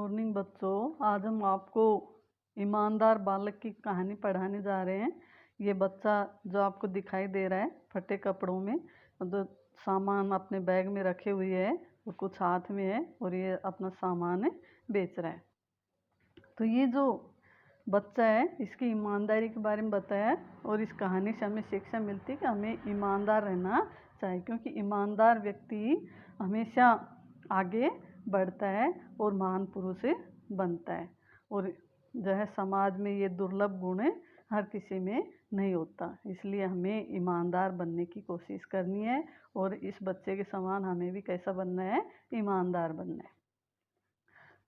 Morning बच्चों। आज हम आपको ईमानदार बालक की कहानी पढ़ाने जा रहे हैं। ये बच्चा जो आपको दिखाई दे रहा है फटे कपड़ों में, तो सामान अपने बैग में रखे हुए है और कुछ हाथ में है और ये अपना सामान बेच रहा है। तो ये जो बच्चा है इसकी ईमानदारी के बारे में बताया है और इस कहानी से हमें शिक्षा मिलती है कि हमें ईमानदार रहना चाहिए, क्योंकि ईमानदार व्यक्ति हमेशा आगे बढ़ता है और महान पुरुष बनता है। और जो है समाज में ये दुर्लभ गुण हर किसी में नहीं होता, इसलिए हमें ईमानदार बनने की कोशिश करनी है और इस बच्चे के समान हमें भी कैसा बनना है, ईमानदार बनना है।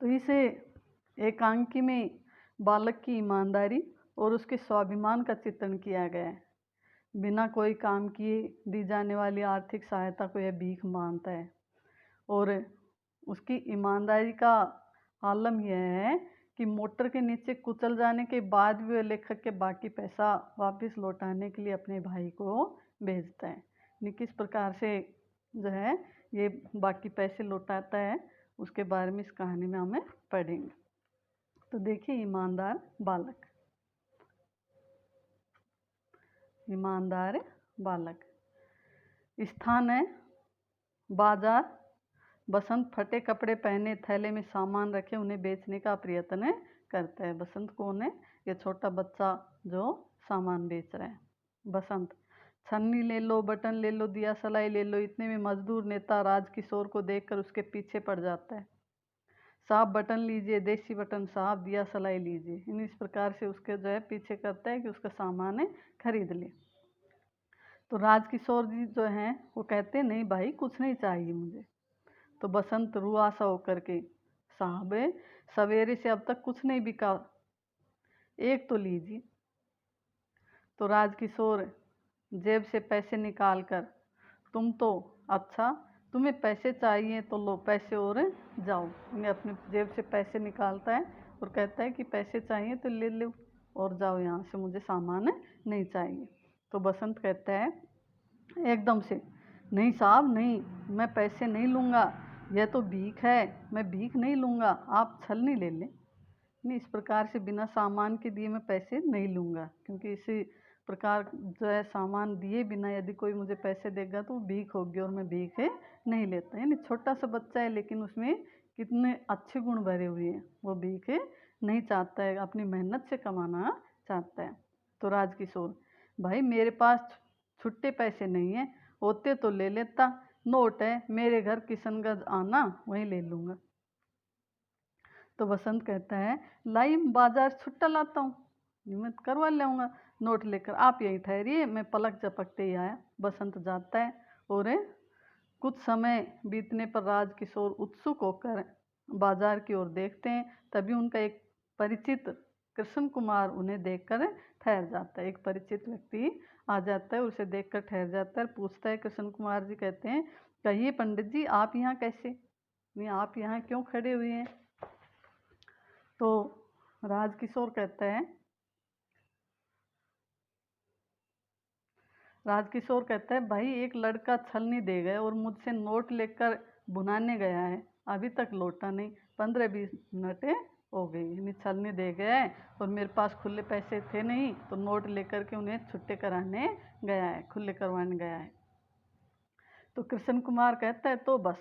तो इसे एकांकी में बालक की ईमानदारी और उसके स्वाभिमान का चित्रण किया गया है। बिना कोई काम किए दी जाने वाली आर्थिक सहायता को यह भीख मानता है और उसकी ईमानदारी का आलम यह है कि मोटर के नीचे कुचल जाने के बाद भी वह लेखक के बाकी पैसा वापस लौटाने के लिए अपने भाई को भेजता है। किस प्रकार से जो है ये बाकी पैसे लौटाता है उसके बारे में इस कहानी में हमें पढ़ेंगे। तो देखिए, ईमानदार बालक। ईमानदार बालक। स्थान है बाजार। बसंत फटे कपड़े पहने थैले में सामान रखे उन्हें बेचने का प्रयत्न करता है। बसंत कौन है? ये छोटा बच्चा जो सामान बेच रहा है। बसंत। छन्नी ले लो, बटन ले लो, दिया सलाई ले लो। इतने में मजदूर नेता राजकिशोर को देखकर उसके पीछे पड़ जाता है। साहब बटन लीजिए, देसी बटन साहब, दिया सलाई लीजिए। इस प्रकार से उसके जो है पीछे करता है कि उसका सामान खरीद ले। तो राजकिशोर जी जो हैं वो कहते हैं, नहीं भाई कुछ नहीं चाहिए मुझे। तो बसंत रुआसा होकर के, साहब सवेरे से अब तक कुछ नहीं बिका, एक तो लीजिए। तो राजकिशोर जेब से पैसे निकाल कर, तुम तो अच्छा, तुम्हें पैसे चाहिए तो लो पैसे और जाओ। मैं अपने जेब से पैसे निकालता है और कहता है कि पैसे चाहिए तो ले लो और जाओ यहाँ से, मुझे सामान नहीं चाहिए। तो बसंत कहता है एकदम से, नहीं साहब नहीं, मैं पैसे नहीं लूँगा, यह तो भीख है, मैं भीख नहीं लूँगा, आप छलनी ले लें। नहीं, इस प्रकार से बिना सामान के दिए मैं पैसे नहीं लूँगा, क्योंकि इसी प्रकार जो है सामान दिए बिना यदि कोई मुझे पैसे देगा तो वो भीख होगी और मैं भीख नहीं लेता। यानी छोटा सा बच्चा है लेकिन उसमें कितने अच्छे गुण भरे हुए हैं। वो भीख नहीं चाहता है, अपनी मेहनत से कमाना चाहता है। तो राजकिशोर, भाई मेरे पास छुट्टे पैसे नहीं है, होते तो ले लेता, नोट है मेरे घर किशनगंज आना, वहीं ले लूँगा। तो बसंत कहता है, लाई बाजार छुट्टा लाता हूँ, मैं करवा लाऊंगा नोट लेकर, आप यहीं ठहरिए, मैं पलक झपकते ही आया। बसंत जाता है और कुछ समय बीतने पर राजकिशोर उत्सुक होकर बाजार की ओर देखते हैं। तभी उनका एक परिचित कृष्ण कुमार उन्हें देखकर ठहर जाता है। एक परिचित व्यक्ति आ जाता है, उसे देखकर ठहर जाता है, पूछता है। कृष्ण कुमार जी कहते हैं, कहिए पंडित जी आप यहाँ कैसे, नहीं आप यहाँ क्यों खड़े हुए हैं? तो राजकिशोर कहता है, भाई एक लड़का छलनी दे गया और मुझसे नोट लेकर भुनाने गया है, अभी तक लौटा नहीं, 15-20 मिनट हो गई। यानी छलनी दे गया है और मेरे पास खुले पैसे थे नहीं, तो नोट लेकर के उन्हें छुट्टे कराने गया है, खुले करवाने गया है। तो कृष्ण कुमार कहता है, तो बस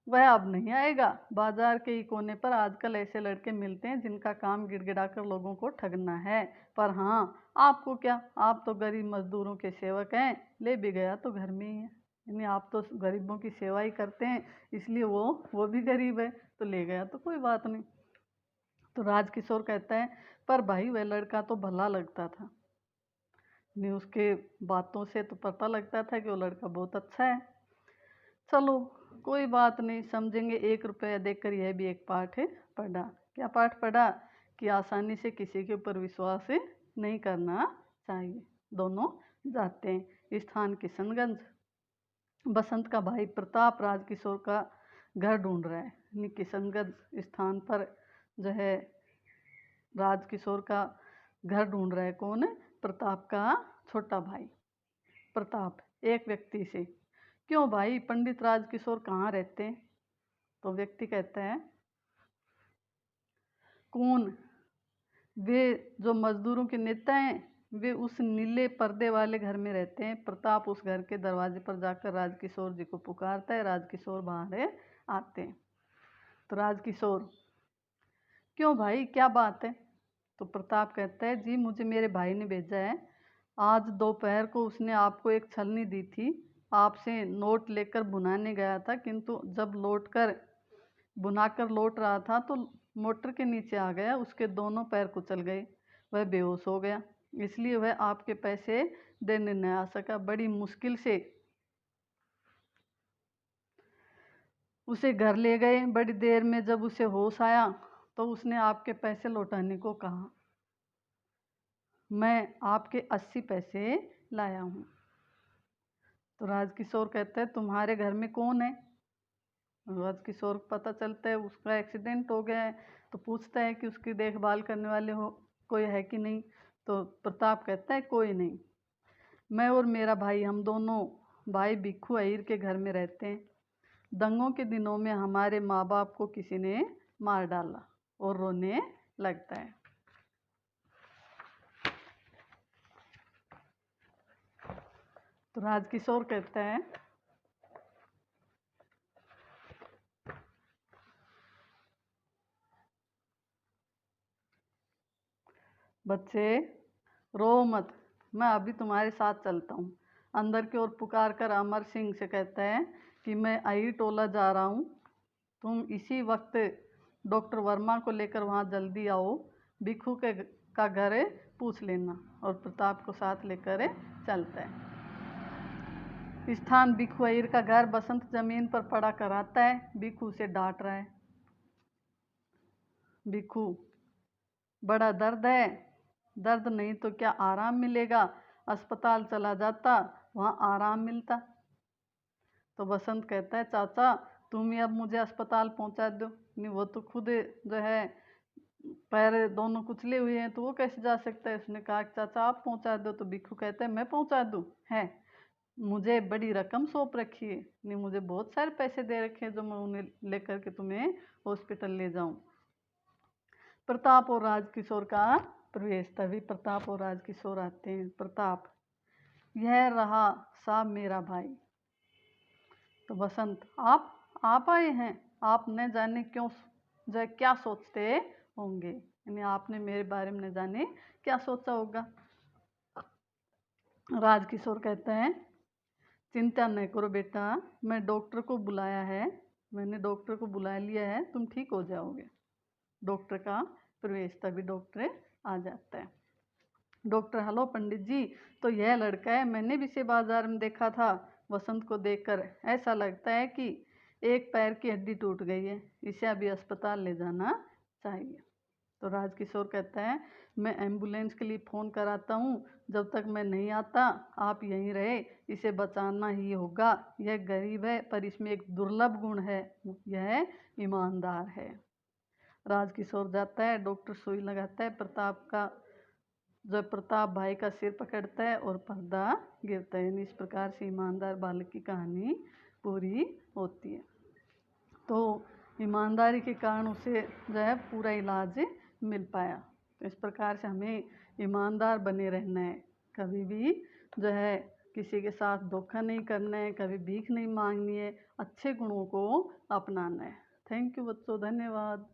वह अब नहीं आएगा। बाजार के ही कोने पर आजकल ऐसे लड़के मिलते हैं जिनका काम गिड़गिड़ाकर लोगों को ठगना है। पर हाँ, आपको क्या, आप तो गरीब मजदूरों के सेवक हैं, ले भी गया तो घर में ही है। यानी आप तो गरीबों की सेवा ही करते हैं, इसलिए वो भी गरीब है तो ले गया तो कोई बात नहीं। तो राजकिशोर कहता है, पर भाई वह लड़का तो भला लगता था, नहीं उसके बातों से तो पता लगता था कि वो लड़का बहुत अच्छा है। चलो कोई बात नहीं, समझेंगे, 1 रुपया देकर यह भी एक पाठ पढ़ा। क्या पाठ पढ़ा? कि आसानी से किसी के ऊपर विश्वास नहीं करना चाहिए। दोनों जाते हैं। स्थान किशनगंज। बसंत का भाई प्रताप राजकिशोर का घर ढूंढ रहा है। किशनगंज स्थान पर जो है राजकिशोर का घर ढूंढ रहा है। कौन है? प्रताप का छोटा भाई। प्रताप एक व्यक्ति से, क्यों भाई पंडित राजकिशोर कहाँ रहते हैं? तो व्यक्ति कहता है, कौन? वे जो मजदूरों के नेता हैं, वे उस नीले पर्दे वाले घर में रहते हैं। प्रताप उस घर के दरवाजे पर जाकर राजकिशोर जी को पुकारता है। राजकिशोर बाहर आते हैं। तो राजकिशोर, क्यों भाई, क्या बात है? तो प्रताप कहता है, जी मुझे मेरे भाई ने भेजा है। आज दोपहर को उसने आपको एक छलनी दी थी। आपसे नोट लेकर भुनाने गया था, किंतु जब बुनाकर लौट रहा था तो मोटर के नीचे आ गया। उसके दोनों पैर कुचल गए, वह बेहोश हो गया। इसलिए वह आपके पैसे देने न आ सका। बड़ी मुश्किल से उसे घर ले गए। बड़ी देर में जब उसे होश आया तो उसने आपके पैसे लौटाने को कहा। मैं आपके 80 पैसे लाया हूँ। तो राजकिशोर कहते हैं, तुम्हारे घर में कौन है? राजकिशोर को पता चलता है उसका एक्सीडेंट हो गया है। तो पूछता है कि उसकी देखभाल करने वाले हो कोई है कि नहीं? तो प्रताप कहता है, कोई नहीं। मैं और मेरा भाई, हम दोनों भाई भिक्खू अहीर के घर में रहते हैं। दंगों के दिनों में हमारे माँ बाप को किसी ने मार डाला और रोने लगता है। तो राजकिशोर कहता है, बच्चे रो मत, मैं अभी तुम्हारे साथ चलता हूँ। अंदर की ओर पुकार कर अमर सिंह से कहता है कि मैं अहीर टोला जा रहा हूँ। तुम इसी वक्त डॉक्टर वर्मा को लेकर वहाँ जल्दी आओ। भिक्खू का घर पूछ लेना। और प्रताप को साथ लेकर चलता है। स्थान भिक्खू अहीर का घर। बसंत जमीन पर पड़ा कराता है। भिक्खू उसे डांट रहा है। भिक्खू, बड़ा दर्द है। दर्द नहीं तो क्या आराम मिलेगा? अस्पताल चला जाता, वहाँ आराम मिलता। तो बसंत कहता है, चाचा तुम ही अब मुझे अस्पताल पहुँचा दो। नहीं, वो तो खुद जो है पैर दोनों कुचले हुए हैं, तो वो कैसे जा सकता है? उसने कहा, चाचा आप पहुँचा दो। तो भिक्खू कहता है, मैं पहुँचा दूँ? है, मुझे बड़ी रकम सौंप रखी है। नहीं, मुझे बहुत सारे पैसे दे रखे हैं जो मैं उन्हें लेकर के तुम्हें हॉस्पिटल ले जाऊं। प्रताप और राजकिशोर का प्रवेश। तभी प्रताप और राजकिशोर आते हैं। प्रताप, यह रहा साहब मेरा भाई। तो बसंत, आप आए हैं? आप न जाने क्यों जो क्या सोचते होंगे, यानी आपने मेरे बारे में न जाने क्या सोचा होगा। राजकिशोर कहते हैं, चिंता न करो बेटा, मैं डॉक्टर को बुलाया है। मैंने डॉक्टर को बुला लिया है, तुम ठीक हो जाओगे। डॉक्टर का प्रवेश। तभी डॉक्टर आ जाता है। डॉक्टर, हेलो पंडित जी, तो यह लड़का है, मैंने भी इसे बाजार में देखा था। वसंत को देखकर ऐसा लगता है कि एक पैर की हड्डी टूट गई है, इसे अभी अस्पताल ले जाना चाहिए। तो राजकिशोर कहता है, मैं एम्बुलेंस के लिए फ़ोन कराता हूँ। जब तक मैं नहीं आता आप यहीं रहे, इसे बचाना ही होगा। यह गरीब है पर इसमें एक दुर्लभ गुण है, यह ईमानदार है। राजकिशोर जाता है। डॉक्टर सुई लगाता है। प्रताप भाई का सिर पकड़ता है और पर्दा गिरता है। इस प्रकार से ईमानदार बालक की कहानी पूरी होती है। तो ईमानदारी के कारण उसे जो है पूरा इलाज मिल पाया। तो इस प्रकार से हमें ईमानदार बने रहना है। कभी भी जो है किसी के साथ धोखा नहीं करना है, कभी भीख नहीं मांगनी है, अच्छे गुणों को अपनाना है। थैंक यू बच्चों, धन्यवाद।